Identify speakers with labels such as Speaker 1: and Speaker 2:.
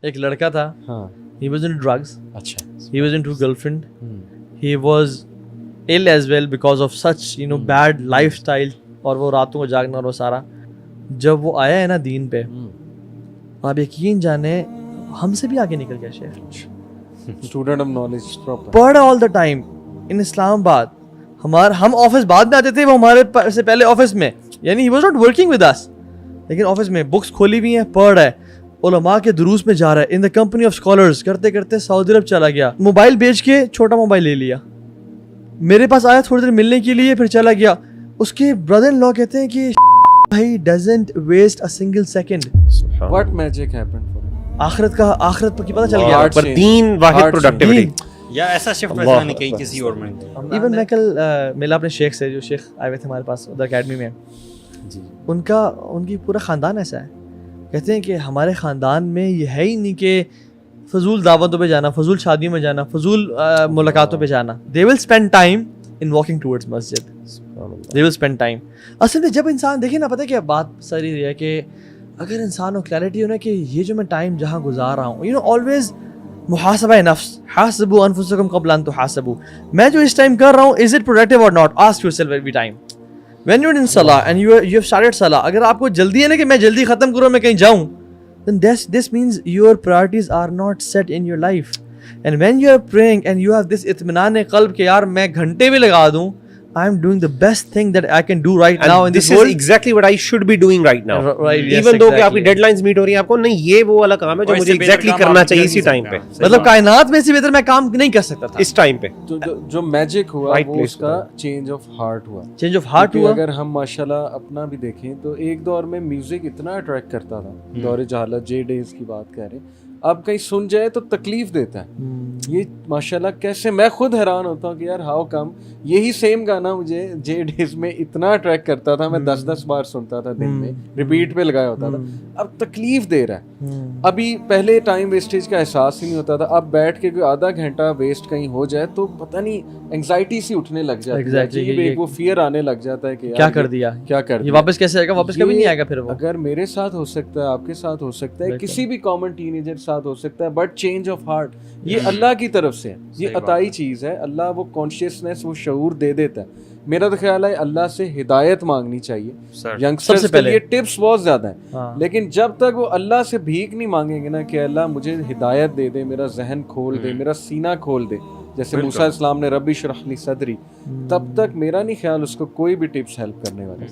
Speaker 1: ایک لڑکا تھا, he was into drugs,
Speaker 2: اچھا,
Speaker 1: he was into girlfriend, he was ill as well because of such bad lifestyle, اور وہ راتوں کو جاگنا اور وہ سارا. جب وہ آیا ہے نا دین پہ, آپ یقین جانے ہم سے بھی آگے نکل گیا شیخ.
Speaker 3: اسٹوڈنٹ آف نالج پراپر,
Speaker 1: پڑھا آل دا ٹائم ان اسلام آباد. ہم آفس بعد میں آتے تھے, وہ ہمارے سے پہلے آفس میں, یعنی he was not working with us, لیکن آفس میں بکس کھولی ہوئی ہیں, پڑھ رہا ہے, علماء کے دروس میں جا رہا ہے, ان دا کمپنی آف اسکالرز, کرتے کرتے سعودی عرب چلا گیا, موبائل بیچ کے چھوٹا موبائل لے لیا, میرے پاس آیا تھوڑی دیر ملنے کے لیے, پھر چلا گیا. اس کے بردر ان لا کہتے ہیں کہ بھائی doesn't waste a single second.
Speaker 3: What magic happen for
Speaker 1: آخرت پر کی پتہ چل گیا,
Speaker 2: پر دین واحد پروڈکٹیوٹی
Speaker 4: یا ایسا شفٹ ویسا نہیں کہیں کسی اور میں.
Speaker 1: ایون میں کل ملا اپنے شیخ سے, جو شیخ آئے ہوئے تھے ہمارے پاس ادھر اکیڈمی میں, ان کی پورا خاندان ایسا ہے. کہتے ہیں کہ ہمارے خاندان میں یہ ہے ہی نہیں کہ فضول دعوتوں پہ جانا, فضول شادیوں میں جانا, فضول ملاقاتوں پہ جانا. They will spend time in walking towards masjid, they will spend time. اصل میں جب انسان دیکھے نا, پتہ کیا بات ساری یہ ہے کہ اگر انسان کو کلیئرٹی ہو نا کہ یہ جو میں ٹائم جہاں گزار رہا ہوں, آلویز محاسبہ نفس, حاسبوا انفسکم قبل ان تحاسبوا, میں جو اس ٹائم کر رہا ہوں از اٹ پروڈکٹیو اور not. Ask your self every time when you're in salah and you have started salah, اگر آپ کو جلدی ہے نا کہ میں جلدی ختم کروں, میں کہیں جاؤں, then this means your priorities are not set in your life. And when you are praying and you have this اطمینان قلب کہ یار میں گھنٹے بھی لگا دوں, I'm doing the best thing that I can do right now in this world.
Speaker 2: This is exactly what I should be doing right now.
Speaker 1: Right, yes,
Speaker 2: even though کہ آپ کی ڈیڈ لائنز میٹ ہو رہی ہیں, آپ کو نہیں یہ وہ والا کام ہے جو مجھے ایگزیکٹلی کرنا چاہیے اسی ٹائم پہ.
Speaker 1: مطلب کائنات میں سے بہتر میں کام نہیں کر سکتا تھا
Speaker 2: اس ٹائم پہ.
Speaker 3: جو میجک ہوا وہ اس کا چینج آف ہارٹ ہوا.
Speaker 1: چینج آف ہارٹ ہوا.
Speaker 3: اگر ہم ماشاءاللہ اپنا بھی دیکھیں تو ایک دور میں میوزک اتنا اٹریکٹ کرتا تھا, دور جہالت, جے ڈیز کی بات کہہ رہے ہیں, اب کہیں سن جائے تو تکلیف دیتا ہے. یہ ماشاءاللہ کیسے, میں خود حیران ہوتا ہوں کہ یار ہاؤ کم یہی سیم گانا مجھے جے ڈیز میں اتنا اٹریکٹ کرتا تھا, میں 10 بار سنتا تھا دن میں, ریپیٹ پہ لگایا ہوتا تھا, اب تکلیف دے رہا ہے. ابھی پہلے ٹائم ویسٹیج کا احساس ہی نہیں ہوتا تھا, اب بیٹھ کے کوئی آدھا گھنٹہ ویسٹ کہیں ہو جائے تو پتہ نہیں انگزائٹی سی اٹھنے لگ جاتی ہے, وہ فیئر آنے لگ جاتا ہے کہ
Speaker 1: کیا کر دیا,
Speaker 3: کیا کر دیا,
Speaker 1: واپس کیسے آئے گا, واپس کبھی نہیں آئے گا. پھر وہ
Speaker 3: اگر میرے ساتھ ہو سکتا ہے, آپ کے ساتھ ہو سکتا ہے, کسی بھی کامن ٹین ایجر ساتھ ہو سکتا ہے, بٹ چینج آف ہارٹ یہ اللہ کی طرف سے ہے, یہ عطائی چیز ہے. اللہ وہ کانشیسنیس, وہ شعور دے دیتا ہے. میرا تو خیال ہے اللہ سے ہدایت مانگنی چاہیے. ینگسٹرز کے لیے ٹپس بہت زیادہ ہیں, لیکن جب تک وہ اللہ سے بھیک نہیں مانگیں گے نا کہ اللہ مجھے ہدایت دے دے, میرا ذہن کھول دے, میرا سینہ کھول دے, جیسے موسیٰ علیہ السلام نے ربی اشرح لی صدری, تب تک میرا نہیں خیال اس کو کوئی بھی ٹپس ہیلپ کرنے والے.